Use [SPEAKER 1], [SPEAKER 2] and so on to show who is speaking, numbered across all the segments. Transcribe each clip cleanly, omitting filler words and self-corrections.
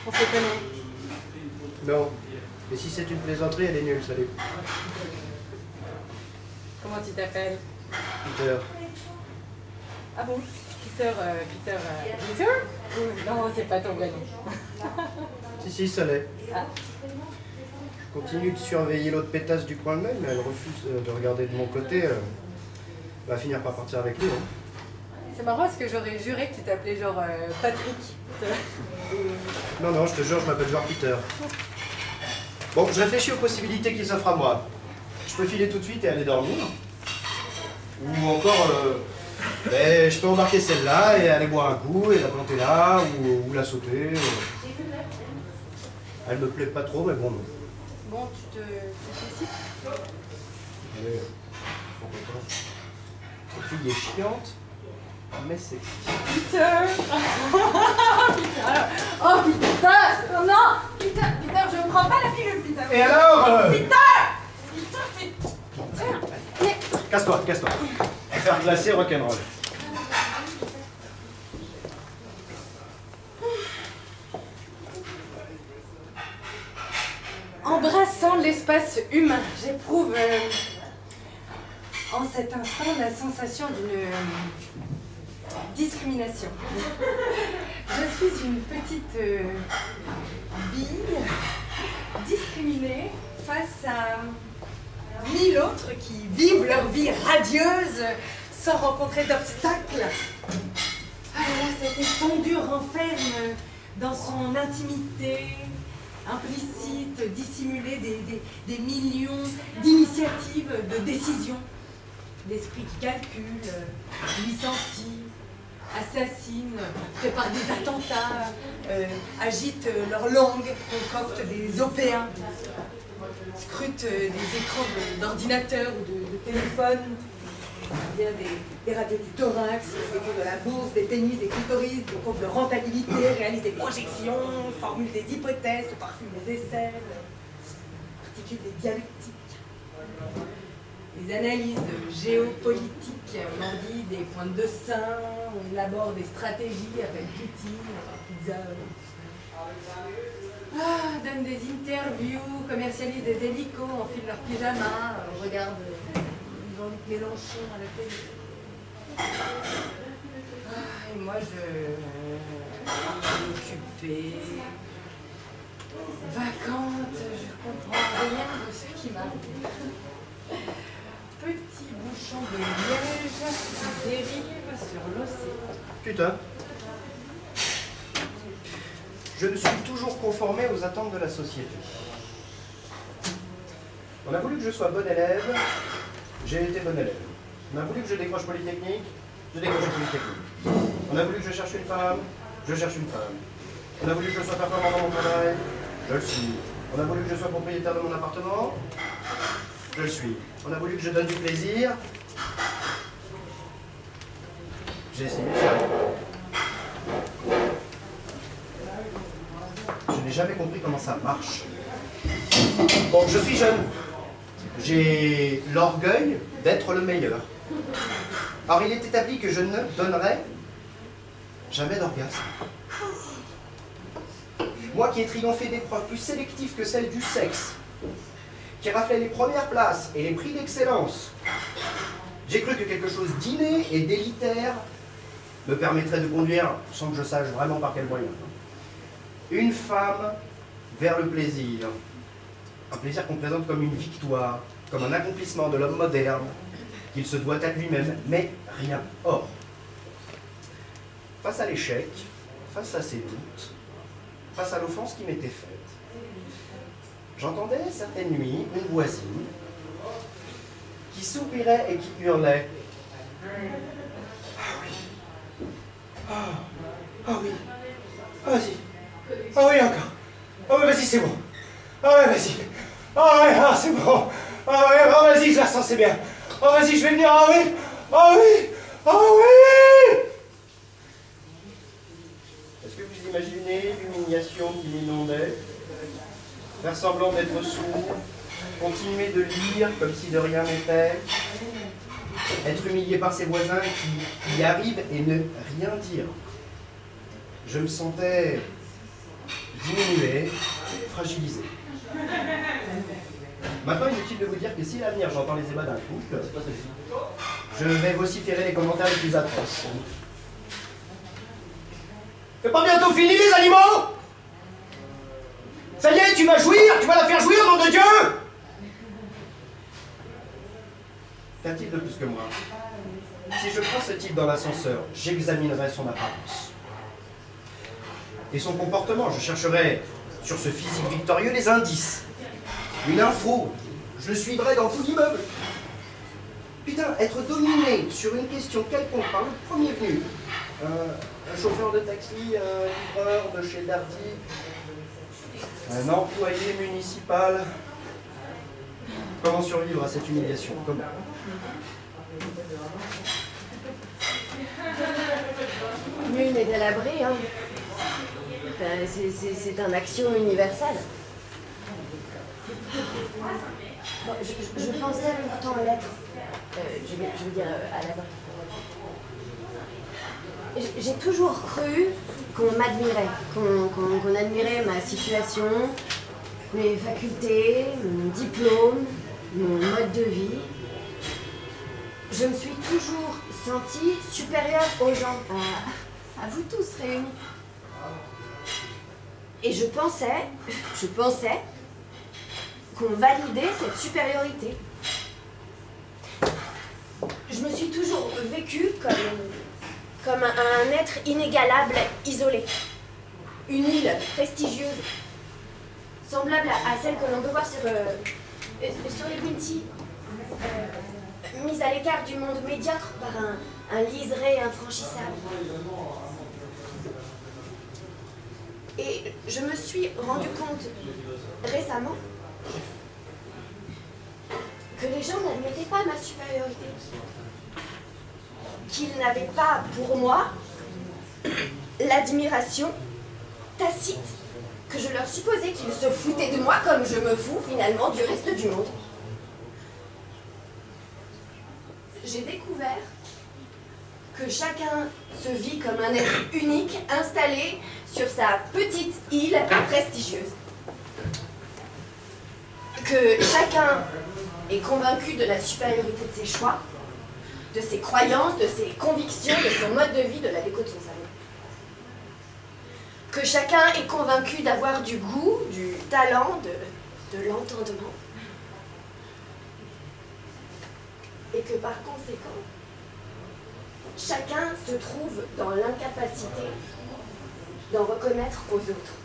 [SPEAKER 1] On se connaît.
[SPEAKER 2] Non. Mais si c'est une plaisanterie, elle est nulle, salut.
[SPEAKER 1] Comment tu t'appelles?
[SPEAKER 2] Peter.
[SPEAKER 1] Ah bon? Peter, Peter? Non, c'est pas ton vrai nom.
[SPEAKER 2] Si, ça l'est.
[SPEAKER 1] Ah.
[SPEAKER 2] Je continue de surveiller l'autre pétasse du coin de l'œil, mais elle refuse de regarder de mon côté. Elle va finir par partir avec lui. Hein.
[SPEAKER 1] C'est marrant parce que j'aurais juré que tu t'appelais genre Patrick.
[SPEAKER 2] Non, je te jure, je m'appelle genre Peter. Bon, je réfléchis aux possibilités qui s'offrent à moi. Je peux filer tout de suite et aller dormir. Ou encore, je peux embarquer celle-là et aller boire un coup et la planter là, ou la sauter. Elle me plaît pas trop, mais bon.
[SPEAKER 1] Bon, tu te félicites?
[SPEAKER 2] Allez, cette fille est chiante, mais c'est...
[SPEAKER 1] Peter. Oh putain. Non, Peter, je prends pas la pilule, Peter.
[SPEAKER 2] Et alors
[SPEAKER 1] Peter.
[SPEAKER 2] Casse-toi. Faire glacer rock'n'roll.
[SPEAKER 1] Embrassant l'espace humain, j'éprouve en cet instant la sensation d'une discrimination. Je suis une petite bille discriminée face à 1000 autres qui vivent leur vie radieuse sans rencontrer d'obstacles. Alors cet étendu renferme dans son intimité implicite, dissimulée des millions d'initiatives, de décisions. L'esprit qui calcule, licencie, assassine, prépare des attentats, agite leur langue, concocte des OP1, scrute des écrans d'ordinateur ou de téléphone, des radios du thorax, des cours de la bourse, des pénis, des clitoris, des cours de rentabilité, réalise des projections, formule des hypothèses, parfume des aisselles, articule des dialectiques. Les analyses géopolitiques, mordit des pointes de sein, on élabore des stratégies avec Poutine, pizza. Donne des interviews, commercialise des hélicos, enfile leur pyjama, regarde Jean-Luc Mélenchon à la télé. Et moi je suis occupée, vacante, je comprends rien de ce qui m'arrive. Petit bouchon de liège qui dérive sur l'océan.
[SPEAKER 2] Putain. Je me suis toujours conformé aux attentes de la société. On a voulu que je sois bon élève, j'ai été bon élève. On a voulu que je décroche Polytechnique, je décroche Polytechnique. On a voulu que je cherche une femme, je cherche une femme. On a voulu que je sois performant dans mon travail, je le suis. On a voulu que je sois propriétaire de mon appartement, je le suis. On a voulu que je donne du plaisir. J'ai essayé, j'y arrive. Je n'ai jamais compris comment ça marche. Bon, je suis jeune. J'ai l'orgueil d'être le meilleur. Alors il est établi que je ne donnerai jamais d'orgasme. Moi qui ai triomphé d'épreuves plus sélectives que celles du sexe, qui raflait les premières places et les prix d'excellence, j'ai cru que quelque chose d'inné et d'élitaire me permettrait de conduire, sans que je sache vraiment par quel moyen, une femme vers le plaisir. Un plaisir qu'on présente comme une victoire, comme un accomplissement de l'homme moderne, qu'il se doit à lui-même, mais rien. Or, face à l'échec, face à ses doutes, face à l'offense qui m'était faite, j'entendais certaines nuits une voisine qui soupirait et qui hurlait. Ah oui. Ah oui. Ah vas-y. Ah oui encore. Ah oui vas-y c'est bon. Ah ouais vas-y. Ah ouais ah, c'est bon. Ah ouais ah, vas-y je la sens c'est bien. Ah vas-y je vais venir. Ah oui. Ah oui. Ah oui. Est-ce que vous imaginez l'humiliation qui m'inondait? Faire semblant d'être sourd, continuer de lire comme si de rien n'était, être humilié par ses voisins qui y arrivent et ne rien dire. Je me sentais diminué, fragilisé. Maintenant, inutile de vous dire que si à l'avenir j'entends les ébats d'un couple, je vais vociférer les commentaires les plus atroces. C'est pas bientôt fini, les animaux? Ça y est, tu vas jouir, tu vas la faire jouir, nom de Dieu! Qu'a-t-il de plus que moi? Si je prends ce type dans l'ascenseur, j'examinerai son apparence. Et son comportement, je chercherai sur ce physique victorieux les indices. Une info, je le suivrai dans tout l'immeuble. Putain, être dominé sur une question quelconque par le premier venu, un chauffeur de taxi, un livreur de chez Darty, un employé municipal. Comment survivre à cette humiliation? Comment?
[SPEAKER 3] Nul n'est à l'abri, hein. Enfin, c'est un axiome universel. Bon, je pensais pourtant l'être. Je veux dire, à la base. J'ai toujours cru qu'on m'admirait, qu'on admirait ma situation, mes facultés, mon diplôme, mon mode de vie. Je me suis toujours sentie supérieure aux gens, à vous tous réunis. Et je pensais qu'on validait cette supériorité. Je me suis toujours vécue comme un être inégalable, isolé. Une île prestigieuse, semblable à celle que l'on peut voir sur les Bounty, mise à l'écart du monde médiocre par un liseré infranchissable. Et je me suis rendu compte récemment que les gens n'admettaient pas ma supériorité, qu'ils n'avaient pas pour moi l'admiration tacite que je leur supposais, qu'ils se foutaient de moi comme je me fous finalement du reste du monde. J'ai découvert que chacun se vit comme un être unique installé sur sa petite île prestigieuse. Que chacun est convaincu de la supériorité de ses choix, de ses croyances, de ses convictions, de son mode de vie, de la déco de son salon. Que chacun est convaincu d'avoir du goût, du talent, de l'entendement. Et que par conséquent, chacun se trouve dans l'incapacité d'en reconnaître aux autres.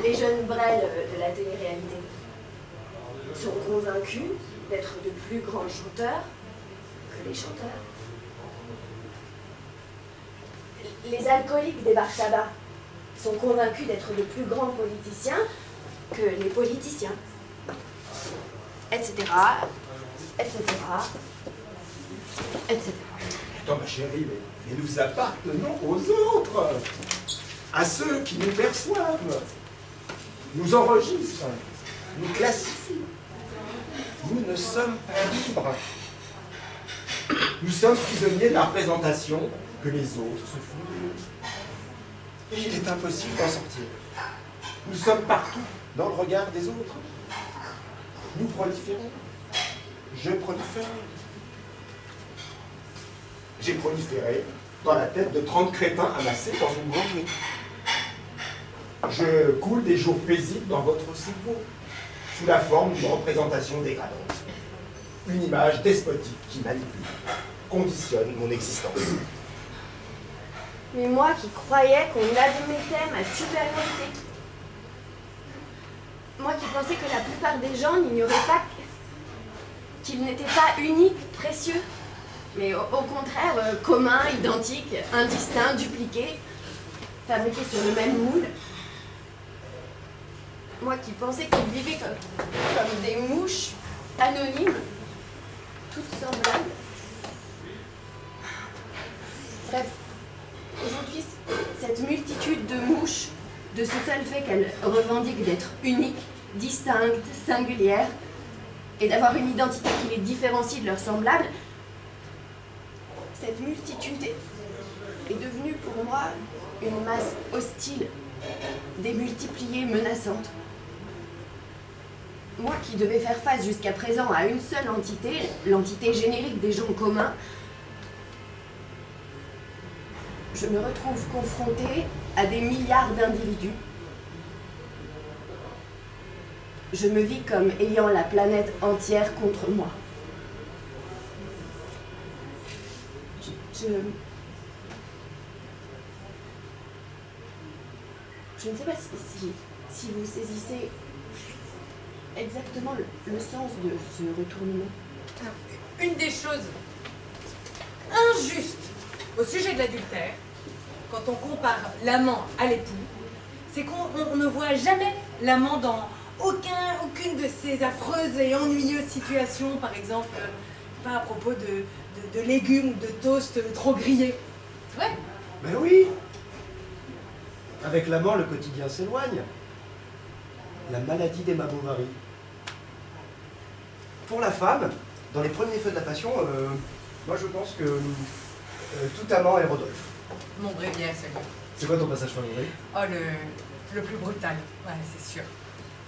[SPEAKER 3] Les jeunes brels de la télé-réalité sont convaincus d'être de plus grands chanteurs que les chanteurs. Les alcooliques des bars tabac sont convaincus d'être de plus grands politiciens que les politiciens, etc., etc., etc.
[SPEAKER 4] Attends, ma chérie, mais nous appartenons aux autres, à ceux qui nous perçoivent, nous enregistrent, nous classifient. Nous ne sommes pas libres. Nous sommes prisonniers de la représentation que les autres se font de nous. Et il est impossible d'en sortir. Nous sommes partout dans le regard des autres. Nous proliférons. Je prolifère. J'ai proliféré dans la tête de 30 crétins amassés dans une grangerie. Je coule des jours paisibles dans votre cerveau, sous la forme d'une représentation dégradante. Une image despotique qui manipule, conditionne mon existence.
[SPEAKER 3] Mais moi qui croyais qu'on admettait ma supériorité, moi qui pensais que la plupart des gens n'ignoraient pas qu'ils n'étaient pas uniques, précieux, mais au contraire, communs, identiques, indistincts, dupliqués, fabriqués sur le même moule. Moi qui pensais qu'ils vivaient comme des mouches anonymes, toutes semblables. Bref, aujourd'hui, cette multitude de mouches, de ce seul fait qu'elles revendiquent d'être uniques, distinctes, singulières, et d'avoir une identité qui les différencie de leurs semblables, cette multitude est devenue pour contre moi une masse hostile, démultipliée, menaçante. Moi qui devais faire face jusqu'à présent à une seule entité, l'entité générique des gens communs, je me retrouve confrontée à des milliards d'individus. Je me vis comme ayant la planète entière contre moi. Je ne sais pas si vous saisissez exactement le sens de ce retournement.
[SPEAKER 1] Une des choses injustes au sujet de l'adultère, quand on compare l'amant à l'époux, c'est qu'on ne voit jamais l'amant dans aucune de ces affreuses et ennuyeuses situations, par exemple, pas à propos de légumes ou de toast trop grillés. C'est vrai?
[SPEAKER 2] Ben oui. Avec l'amant, le quotidien s'éloigne. La maladie d'Emma Bovary. Pour la femme, dans les premiers feux de la passion, moi je pense que tout amant est Rodolphe.
[SPEAKER 1] Mon bréviaire, celui-là.
[SPEAKER 2] C'est quoi ton passage favori?
[SPEAKER 1] Oh, le plus brutal, ouais, c'est sûr.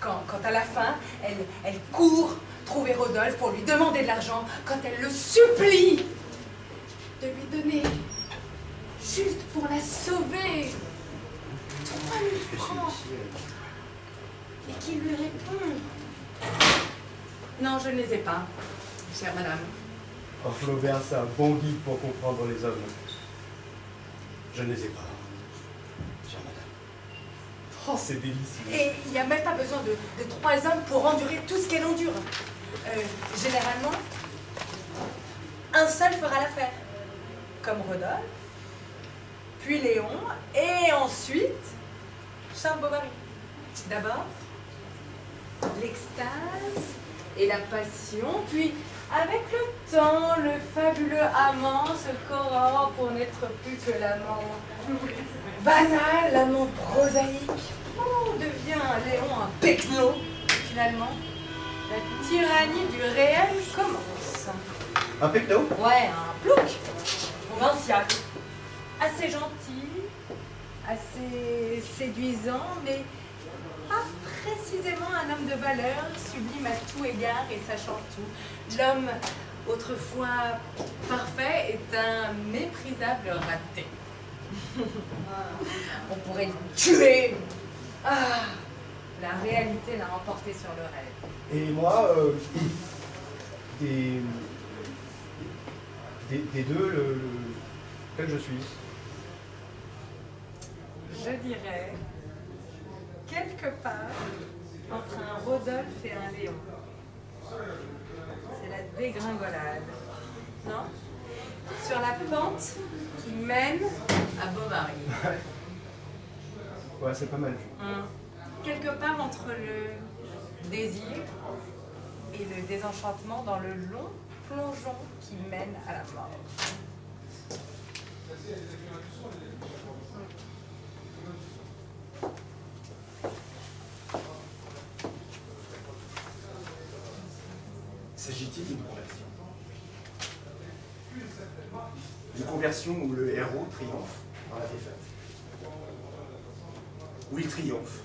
[SPEAKER 1] Quand à la fin, elle court trouver Rodolphe pour lui demander de l'argent, quand elle le supplie de lui donner, juste pour la sauver, 3000 francs. Et qui lui répond: non, je ne les ai pas, chère madame.
[SPEAKER 2] Oh, Flaubert, c'est un bon guide pour comprendre les hommes. Je ne les ai pas, chère madame. Oh, c'est délicieux.
[SPEAKER 1] Et il n'y a même pas besoin de 3 hommes pour endurer tout ce qu'elle endure. Généralement, un seul fera l'affaire. Comme Rodolphe, puis Léon, et ensuite Charles Bovary. D'abord, l'extase et la passion, puis avec le temps, le fabuleux amant se corrompt pour n'être plus que l'amant banal, l'amant prosaïque. Oh, devient Léon un pecno. Finalement, la tyrannie du réel commence.
[SPEAKER 2] Un pecno?
[SPEAKER 1] Ouais, un plouc, provincial. Assez gentil, assez séduisant, mais pas précisément un homme de valeur, sublime à tout égard et sachant tout. L'homme, autrefois parfait, est un méprisable raté. On pourrait le tuer. Ah, la réalité l'a emporté sur le rêve.
[SPEAKER 2] Et moi, des deux, lequel je suis?
[SPEAKER 1] Je dirais, quelque part, entre un Rodolphe et un Léon. C'est la dégringolade, non? Sur la pente qui mène à Bovary.
[SPEAKER 2] Ouais, c'est pas mal vu.
[SPEAKER 1] Quelque part entre le désir et le désenchantement dans le long plongeon qui mène à la mort.
[SPEAKER 4] S'agit-il d'une conversion? Une conversion où le héros triomphe dans la défaite? Où il triomphe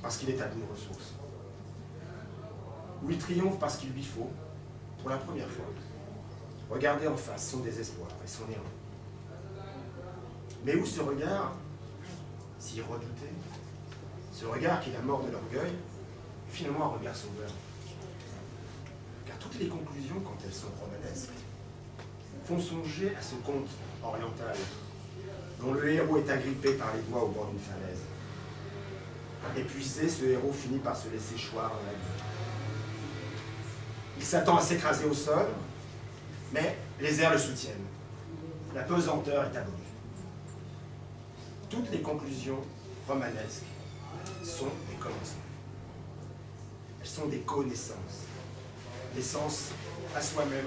[SPEAKER 4] parce qu'il est à bout de ressources? Où il triomphe parce qu'il lui faut, pour la première fois, regarder en face son désespoir et son néant? Mais où ce regard, si redouté, ce regard qui est la mort de l'orgueil, est finalement un regard sauveur? Car toutes les conclusions, quand elles sont romanesques, font songer à ce conte oriental, dont le héros est agrippé par les doigts au bord d'une falaise. Épuisé, ce héros finit par se laisser choir dans la vie. Il s'attend à s'écraser au sol, mais les airs le soutiennent. La pesanteur est abolie. Toutes les conclusions romanesques sont des commencements. Elles sont des connaissances. Naissance à soi-même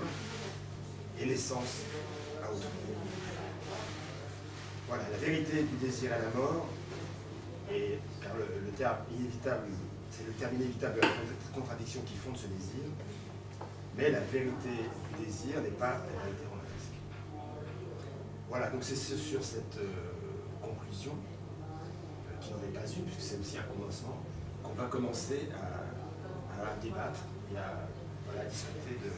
[SPEAKER 4] et naissance à autrui. Voilà, la vérité du désir à la mort, et car le terme inévitable, c'est le terme inévitable de la contradiction qui fonde ce désir, mais la vérité du désir n'est pas la vérité romanesque. Voilà, donc c'est sur cette discussion, qui n'en est pas une, puisque c'est aussi un commencement, qu'on va commencer à débattre et à discuter de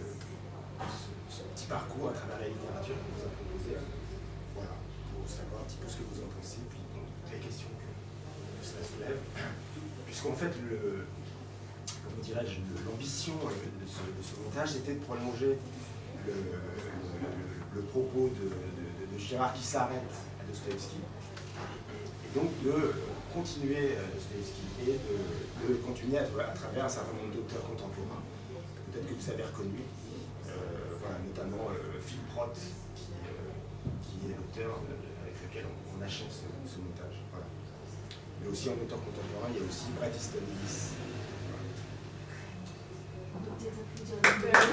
[SPEAKER 4] ce petit parcours à travers la littérature que vous a proposé. Voilà, pour savoir un petit peu ce que vous en pensez, puis donc, toutes les questions que cela soulève. Puisqu'en fait, l'ambition de ce montage, c'était de prolonger le propos de Girard qui s'arrête à Dostoïevski, et donc de continuer Dostoïevski et de continuer à travers un certain nombre d'auteurs contemporains, peut-être que vous avez reconnus, voilà, notamment Philippe Roth, qui est l'auteur avec lequel on achève ce montage. Voilà. Mais aussi en auteur contemporain, il y a aussi Bret Easton Ellis.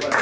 [SPEAKER 3] Voilà.